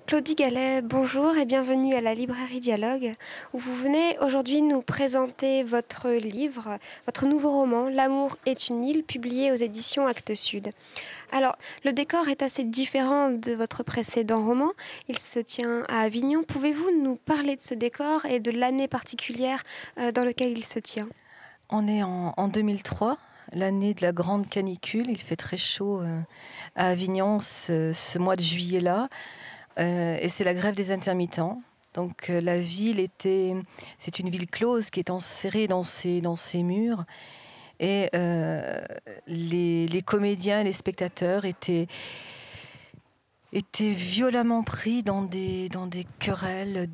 Claudie Gallet, bonjour et bienvenue à la librairie Dialogue, où vous venez aujourd'hui nous présenter votre livre, votre nouveau roman, L'amour est une île, publié aux éditions Actes Sud. Alors, le décor est assez différent de votre précédent roman, il se tient à Avignon. Pouvez-vous nous parler de ce décor et de l'année particulière dans laquelle il se tient ? On est en 2003, l'année de la grande canicule. Il fait très chaud à Avignon ce mois de juillet-là. Et c'est la grève des intermittents. Donc la ville c'est une ville close qui est enserrée dans ses murs. Et les comédiens, les spectateurs étaient violemment pris dans des querelles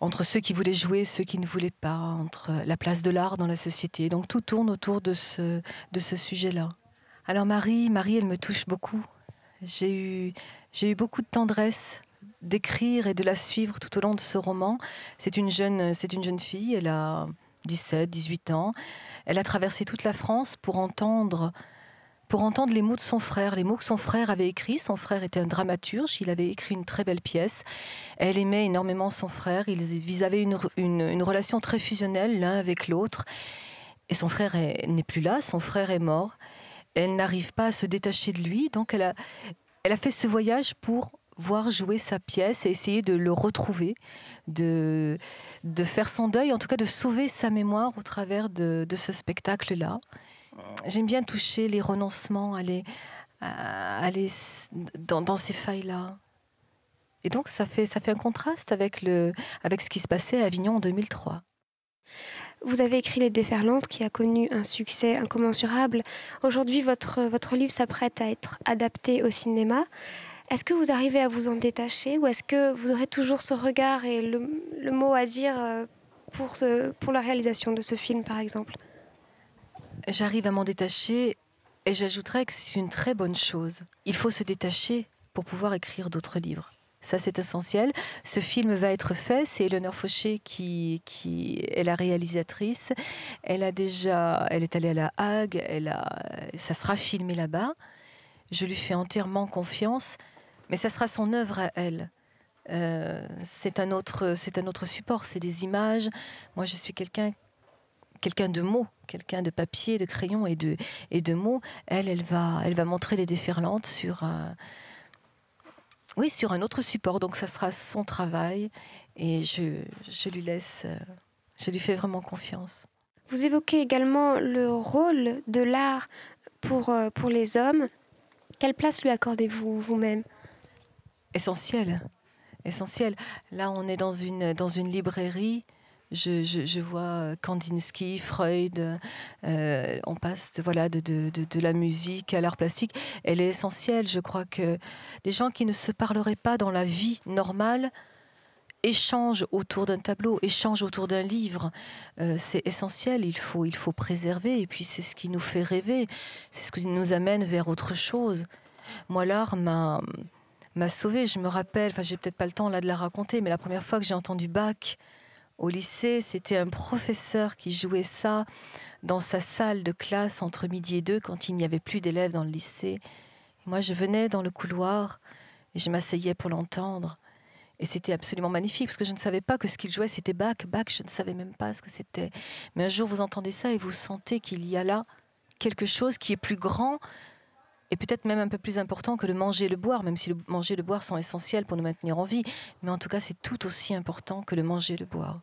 entre ceux qui voulaient jouer et ceux qui ne voulaient pas, entre la place de l'art dans la société. Donc tout tourne autour de ce sujet-là. Alors Marie, elle me touche beaucoup. J'ai eu beaucoup de tendresse d'écrire et de la suivre tout au long de ce roman. C'est une jeune fille, elle a 17, 18 ans. Elle a traversé toute la France pour entendre les mots de son frère, les mots que son frère avait écrits. Son frère était un dramaturge, il avait écrit une très belle pièce. Elle aimait énormément son frère, ils avaient une relation très fusionnelle l'un avec l'autre. Et son frère n'est plus là, son frère est mort. Elle n'arrive pas à se détacher de lui, donc elle a fait ce voyage pour voir jouer sa pièce et essayer de le retrouver, de faire son deuil, en tout cas de sauver sa mémoire au travers de ce spectacle-là. J'aime bien toucher les renoncements, aller dans ces failles-là. Et donc ça fait un contraste avec ce qui se passait à Avignon en 2003. Vous avez écrit Les Déferlantes, qui a connu un succès incommensurable. Aujourd'hui, votre livre s'apprête à être adapté au cinéma. Est-ce que vous arrivez à vous en détacher, ou est-ce que vous aurez toujours ce regard et le mot à dire pour la réalisation de ce film, par exemple ? J'arrive à m'en détacher et j'ajouterais que c'est une très bonne chose. Il faut se détacher pour pouvoir écrire d'autres livres. Ça, c'est essentiel. Ce film va être fait. C'est Éléonore Fauché qui est la réalisatrice. Elle est allée à La Hague. Ça sera filmé là-bas. Je lui fais entièrement confiance. Mais ça sera son œuvre à elle. C'est un autre support. C'est des images. Moi, je suis quelqu'un de mots, quelqu'un de papier, de crayon et de mots. Elle va montrer Les Déferlantes sur un autre support. Donc ça sera son travail et je lui fais vraiment confiance. Vous évoquez également le rôle de l'art pour les hommes. Quelle place lui accordez-vous vous-même ? Essentiel. Là, on est dans une librairie. Je vois Kandinsky, Freud, on passe de la musique à l'art plastique. Elle est essentielle. Je crois que des gens qui ne se parleraient pas dans la vie normale échangent autour d'un tableau, échangent autour d'un livre. C'est essentiel, il faut préserver. Et puis c'est ce qui nous fait rêver, c'est ce qui nous amène vers autre chose. Moi, l'art m'a sauvée. Je me rappelle, j'ai peut-être pas le temps là de la raconter, mais la première fois que j'ai entendu Bach au lycée, c'était un professeur qui jouait ça dans sa salle de classe entre midi et 2 quand il n'y avait plus d'élèves dans le lycée. Et moi, je venais dans le couloir et je m'asseyais pour l'entendre. Et c'était absolument magnifique parce que je ne savais pas que ce qu'il jouait, c'était Bach. Bach, je ne savais même pas ce que c'était. Mais un jour, vous entendez ça et vous sentez qu'il y a là quelque chose qui est plus grand et peut-être même un peu plus important que le manger et le boire, même si le manger et le boire sont essentiels pour nous maintenir en vie. Mais en tout cas, c'est tout aussi important que le manger et le boire.